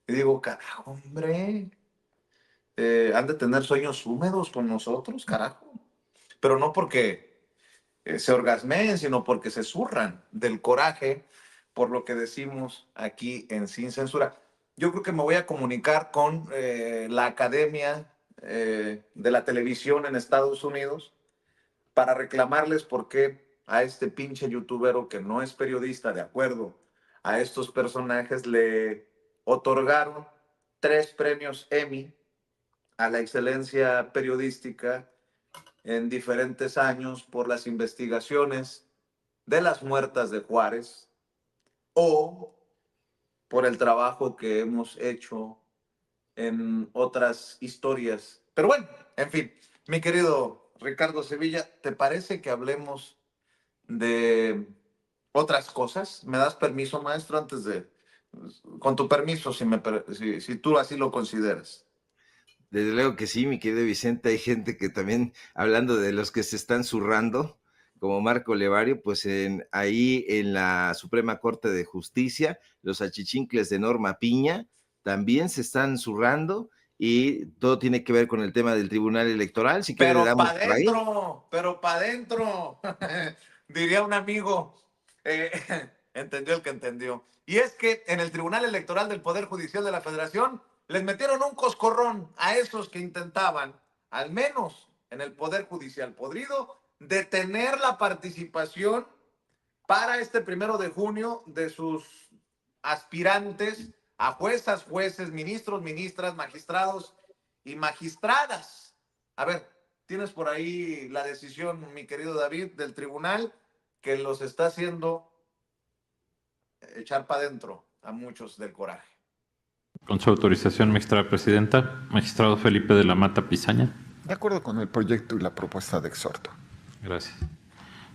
Y digo, carajo, hombre, han de tener sueños húmedos con nosotros, carajo. Pero no porque se orgasmeen, sino porque se zurran del coraje por lo que decimos aquí en Sin Censura. Yo creo que me voy a comunicar con la Academia de la Televisión en Estados Unidos para reclamarles por qué a este pinche youtubero que no es periodista, de acuerdo a estos personajes, le otorgaron 3 premios Emmy a la excelencia periodística en diferentes años por las investigaciones de las muertas de Juárez o por el trabajo que hemos hecho en otras historias. Pero bueno, en fin, mi querido Ricardo Sevilla, ¿te parece que hablemos de otras cosas? ¿Me das permiso, maestro, antes de, con tu permiso, si tú así lo consideras? Desde luego que sí, mi querido Vicente, hay gente que también, hablando de los que se están zurrando, como Marco Levario, pues ahí en la Suprema Corte de Justicia, los achichincles de Norma Piña también se están zurrando y todo tiene que ver con el tema del Tribunal Electoral. Si quiere le Pero damos para por ahí. adentro, pero para adentro, diría un amigo. Eh, entendió el que entendió. Y es que en el Tribunal Electoral del Poder Judicial de la Federación les metieron un coscorrón a esos que intentaban, al menos en el Poder Judicial podrido, detener la participación para este 1 de junio de sus aspirantes a juezas, jueces, ministros, ministras, magistrados y magistradas. A ver, tienes por ahí la decisión, mi querido David, del tribunal que los está haciendo echar para adentro a muchos del coraje. Con su autorización, magistrada presidenta, magistrado Felipe de la Mata Pizaña. De acuerdo con el proyecto y la propuesta de exhorto. Gracias.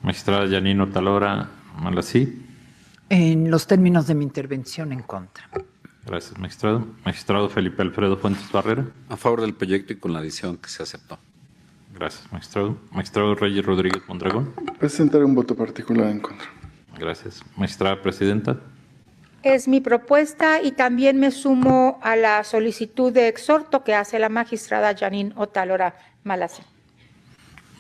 Magistrada Yanino Talora Malasí. En los términos de mi intervención, en contra. Gracias, magistrado. Magistrado Felipe Alfredo Fuentes Barrera. A favor del proyecto y con la adición que se aceptó. Gracias, magistrado. Magistrado Reyes Rodríguez Mondragón. Presentaré un voto particular en contra. Gracias. Magistrada presidenta. Es mi propuesta y también me sumo a la solicitud de exhorto que hace la magistrada Janine Otalora Malasí.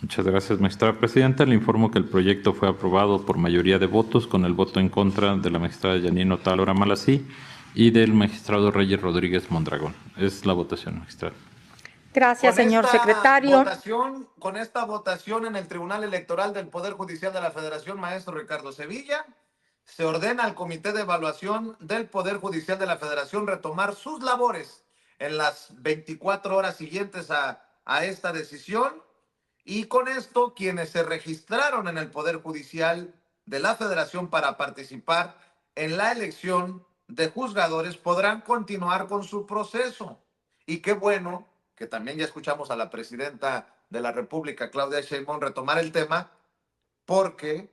Muchas gracias, magistrada presidenta. Le informo que el proyecto fue aprobado por mayoría de votos con el voto en contra de la magistrada Janine Otalora Malasí y del magistrado Reyes Rodríguez Mondragón. Es la votación, magistrada. Gracias, señor secretario. Con esta votación en el Tribunal Electoral del Poder Judicial de la Federación, maestro Ricardo Sevilla, se ordena al Comité de Evaluación del Poder Judicial de la Federación retomar sus labores en las 24 horas siguientes a esta decisión. Y con esto, quienes se registraron en el Poder Judicial de la Federación para participar en la elección de juzgadores podrán continuar con su proceso. Y qué bueno que también ya escuchamos a la presidenta de la República, Claudia Sheinbaum, retomar el tema, porque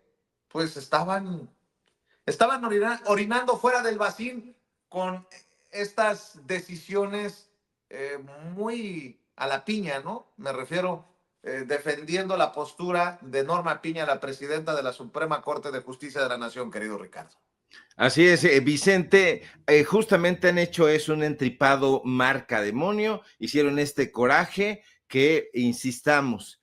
pues estaban orinando fuera del vacín con estas decisiones muy a la piña, ¿no? Me refiero defendiendo la postura de Norma Piña, la presidenta de la Suprema Corte de Justicia de la Nación, querido Ricardo. Así es, Vicente, justamente han hecho eso, un entripado marca demonio, hicieron este coraje que, insistamos,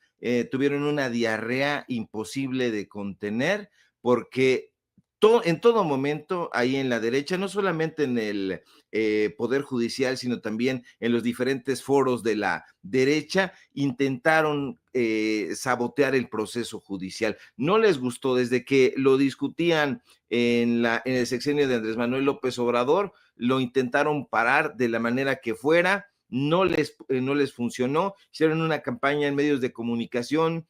tuvieron una diarrea imposible de contener, porque en todo momento, ahí en la derecha, no solamente en el Poder Judicial, sino también en los diferentes foros de la derecha, intentaron sabotear el proceso judicial. No les gustó desde que lo discutían en el sexenio de Andrés Manuel López Obrador, lo intentaron parar de la manera que fuera, no les funcionó, hicieron una campaña en medios de comunicación,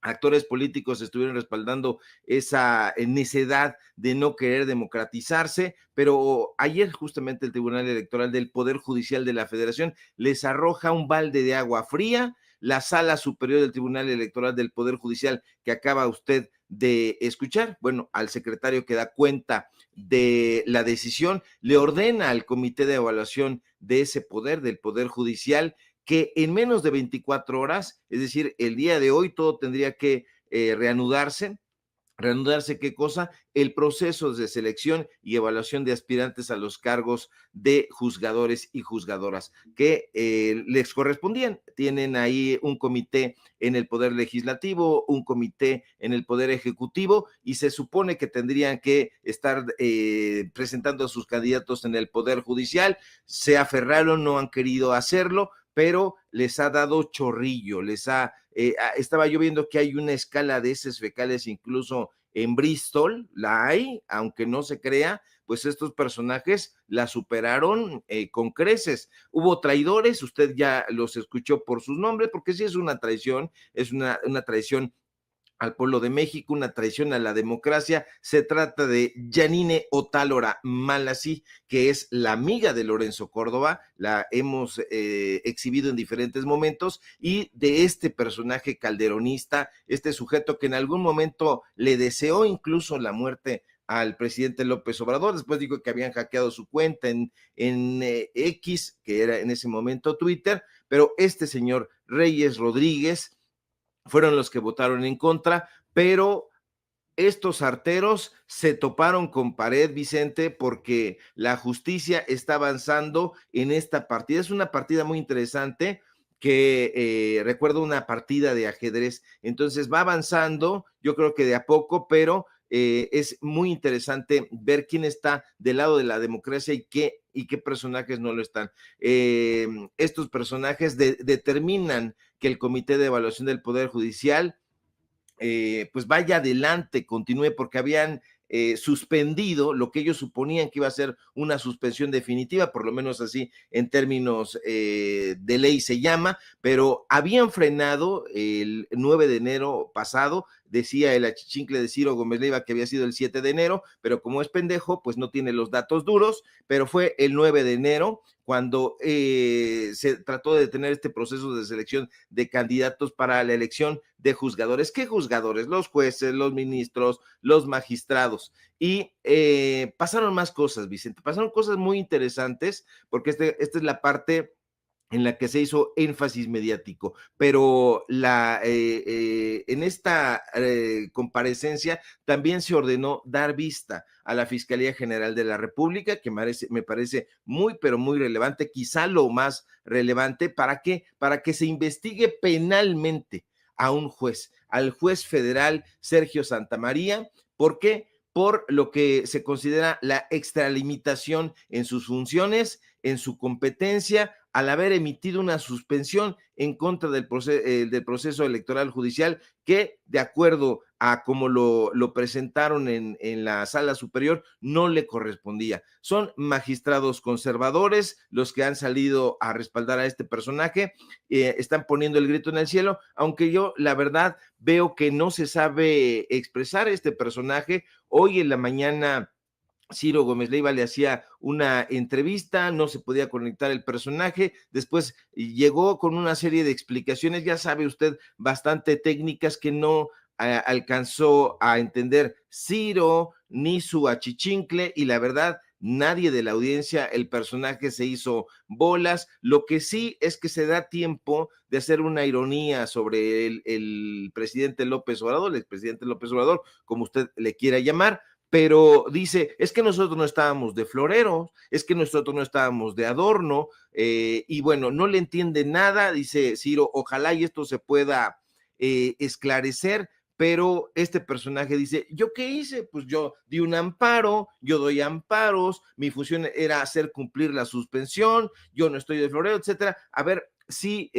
actores políticos estuvieron respaldando esa necedad de no querer democratizarse, pero ayer justamente el Tribunal Electoral del Poder Judicial de la Federación les arroja un balde de agua fría. La Sala Superior del Tribunal Electoral del Poder Judicial que acaba usted de escuchar, bueno, al secretario que da cuenta de la decisión, le ordena al Comité de Evaluación de ese poder, del Poder Judicial, que en menos de 24 horas, es decir, el día de hoy, todo tendría que reanudarse, reanudarse, ¿qué cosa? El proceso de selección y evaluación de aspirantes a los cargos de juzgadores y juzgadoras que les correspondían. Tienen ahí un comité en el Poder Legislativo, un comité en el Poder Ejecutivo, y se supone que tendrían que estar presentando a sus candidatos en el Poder Judicial. Se aferraron, no han querido hacerlo, pero les ha dado chorrillo, estaba yo viendo que hay una escala de heces fecales incluso en Bristol, la hay, aunque no se crea, pues estos personajes la superaron con creces. Hubo traidores, usted ya los escuchó por sus nombres, porque sí es una traición, es una traición al pueblo de México, una traición a la democracia. Se trata de Yanine Otálora Malasí, que es la amiga de Lorenzo Córdoba, la hemos exhibido en diferentes momentos, y de este personaje calderonista, este sujeto que en algún momento le deseó incluso la muerte al presidente López Obrador. Después dijo que habían hackeado su cuenta en X, que era en ese momento Twitter, pero este señor Reyes Rodríguez fueron los que votaron en contra, pero estos arteros se toparon con pared, Vicente, porque la justicia está avanzando en esta partida. Es una partida muy interesante que recuerdo una partida de ajedrez, entonces va avanzando, yo creo que de a poco, pero es muy interesante ver quién está del lado de la democracia y qué personajes no lo están. Estos personajes determinan que el Comité de Evaluación del Poder Judicial pues vaya adelante, continúe, porque habían suspendido lo que ellos suponían que iba a ser una suspensión definitiva, por lo menos así en términos de ley se llama, pero habían frenado el 9 de enero pasado. Decía el achichincle de Ciro Gómez Leiva que había sido el 7 de enero, pero como es pendejo, pues no tiene los datos duros, pero fue el 9 de enero cuando se trató de detener este proceso de selección de candidatos para la elección de juzgadores. ¿Qué juzgadores? Los jueces, los ministros, los magistrados. Y pasaron más cosas, Vicente, pasaron cosas muy interesantes, porque esta es la parte en la que se hizo énfasis mediático, pero en esta comparecencia también se ordenó dar vista a la Fiscalía General de la República, que me parece muy, pero muy relevante, quizá lo más relevante. ¿Para qué? Para que se investigue penalmente a un juez, al juez federal Sergio Santamaría. ¿Por qué? Por lo que se considera la extralimitación en sus funciones, en su competencia, al haber emitido una suspensión en contra del proceso electoral judicial que, de acuerdo a como lo presentaron en la sala superior, no le correspondía. Son magistrados conservadores los que han salido a respaldar a este personaje, están poniendo el grito en el cielo, aunque yo, la verdad, veo que no se sabe expresar este personaje. Hoy en la mañana Ciro Gómez Leiva le hacía una entrevista, no se podía conectar el personaje, después llegó con una serie de explicaciones, ya sabe usted, bastante técnicas que no alcanzó a entender Ciro ni su achichincle, y la verdad, nadie de la audiencia, el personaje se hizo bolas. Lo que sí es que se da tiempo de hacer una ironía sobre el presidente López Obrador, el expresidente López Obrador, como usted le quiera llamar, pero dice, es que nosotros no estábamos de floreros, es que nosotros no estábamos de adorno, y bueno, no le entiende nada, dice Ciro, ojalá y esto se pueda esclarecer, pero este personaje dice, ¿yo qué hice? Pues yo di un amparo, yo doy amparos, mi función era hacer cumplir la suspensión, yo no estoy de florero, etcétera. A ver, sí,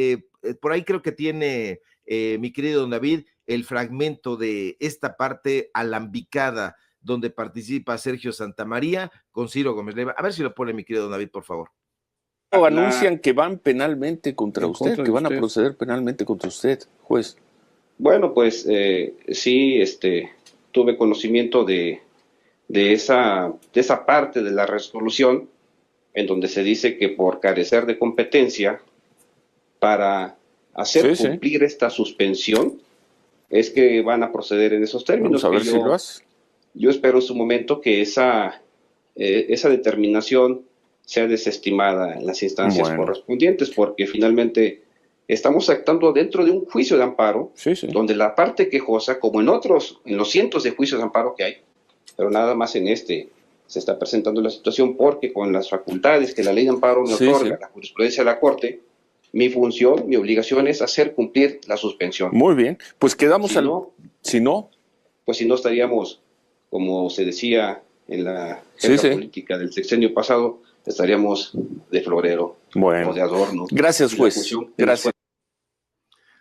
por ahí creo que tiene mi querido don David el fragmento de esta parte alambicada donde participa Sergio Santamaría con Ciro Gómez Leiva. A ver si lo pone mi querido David, por favor. Anuncian que van penalmente contra usted, que van a proceder penalmente contra usted, juez. Bueno, pues sí, tuve conocimiento de esa parte de la resolución en donde se dice que por carecer de competencia para hacer cumplir esta suspensión es que van a proceder en esos términos. Vamos a ver si lo hace. Yo espero en su momento que esa determinación sea desestimada en las instancias correspondientes, porque finalmente estamos actuando dentro de un juicio de amparo, donde la parte quejosa, como en los cientos de juicios de amparo que hay, pero nada más en este se está presentando la situación porque con las facultades que la ley de amparo me otorga, la jurisprudencia de la Corte, mi función, mi obligación es hacer cumplir la suspensión. Muy bien, pues quedamos si no, estaríamos, como se decía en la época política del sexenio pasado, estaríamos de florero o de adorno. Gracias, juez. Gracias.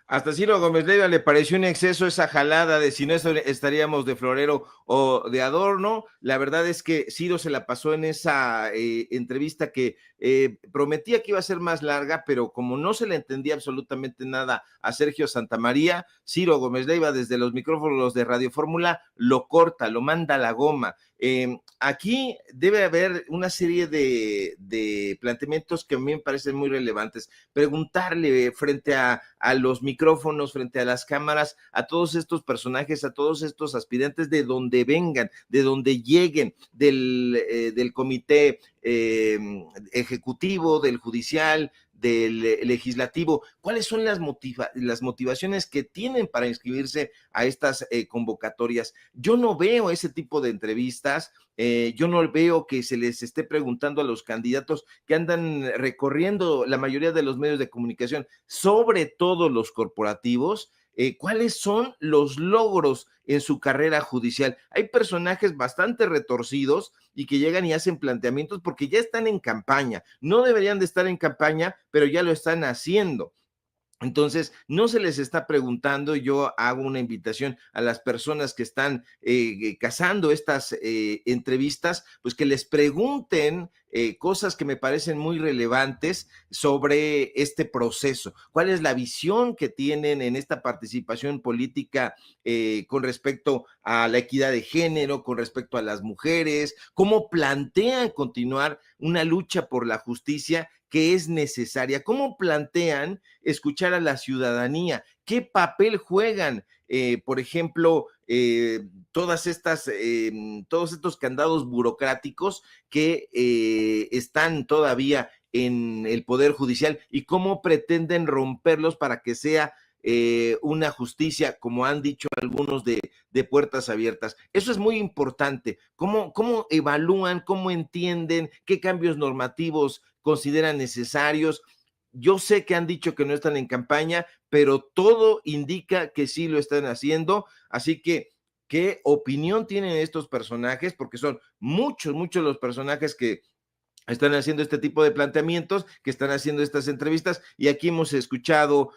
Hasta Ciro Gómez Leiva le pareció un exceso esa jalada de si no estaríamos de florero o de adorno. La verdad es que Ciro se la pasó en esa entrevista que prometía que iba a ser más larga, pero como no se le entendía absolutamente nada a Sergio Santamaría, Ciro Gómez Leiva desde los micrófonos de Radio Fórmula lo corta, lo manda a la goma. Aquí debe haber una serie de planteamientos que a mí me parecen muy relevantes. Preguntarle frente a los micrófonos, frente a las cámaras, a todos estos personajes, a todos estos aspirantes, de donde vengan, de donde lleguen, del comité ejecutivo, del judicial, del legislativo, cuáles son las motivaciones que tienen para inscribirse a estas convocatorias. Yo no veo ese tipo de entrevistas, yo no veo que se les esté preguntando a los candidatos que andan recorriendo la mayoría de los medios de comunicación, sobre todo los corporativos, cuáles son los logros en su carrera judicial. Hay personajes bastante retorcidos y que llegan y hacen planteamientos porque ya están en campaña. No deberían de estar en campaña, pero ya lo están haciendo. Entonces, no se les está preguntando. Yo hago una invitación a las personas que están cazando estas entrevistas, pues que les pregunten cosas que me parecen muy relevantes sobre este proceso. ¿Cuál es la visión que tienen en esta participación política con respecto a la equidad de género, con respecto a las mujeres? ¿Cómo plantean continuar una lucha por la justicia que es necesaria? ¿Cómo plantean escuchar a la ciudadanía? ¿Qué papel juegan, por ejemplo, todos estos candados burocráticos que están todavía en el Poder Judicial y cómo pretenden romperlos para que sea una justicia, como han dicho algunos, de puertas abiertas? Eso es muy importante. ¿Cómo evalúan, cómo entienden, qué cambios normativos consideran necesarios? Yo sé que han dicho que no están en campaña, pero todo indica que sí lo están haciendo. Así que, ¿qué opinión tienen estos personajes? Porque son muchos los personajes que están haciendo este tipo de planteamientos, que están haciendo estas entrevistas, y aquí hemos escuchado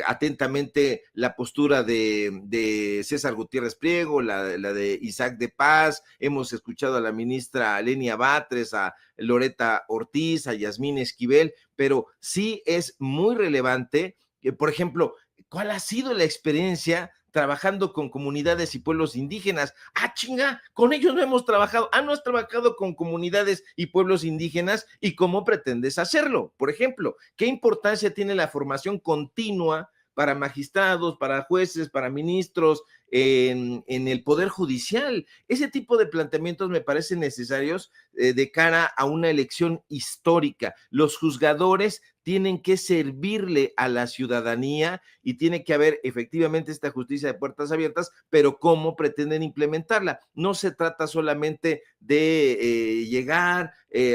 atentamente la postura de César Gutiérrez Priego, la de Isaac de Paz, hemos escuchado a la ministra Lenia Batres, a Loreta Ortiz, a Yasmín Esquivel, pero sí es muy relevante, por ejemplo, ¿cuál ha sido la experiencia trabajando con comunidades y pueblos indígenas? ¡Ah, chinga! Con ellos no hemos trabajado. ¿No has trabajado con comunidades y pueblos indígenas? ¿Y cómo pretendes hacerlo? Por ejemplo, ¿qué importancia tiene la formación continua para magistrados, para jueces, para ministros en el Poder Judicial? Ese tipo de planteamientos me parecen necesarios de cara a una elección histórica. Los juzgadores tienen que servirle a la ciudadanía y tiene que haber efectivamente esta justicia de puertas abiertas, pero ¿cómo pretenden implementarla? No se trata solamente de llegar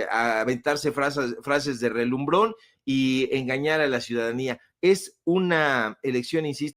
a aventarse frases de relumbrón y engañar a la ciudadanía. Es una elección, insisto,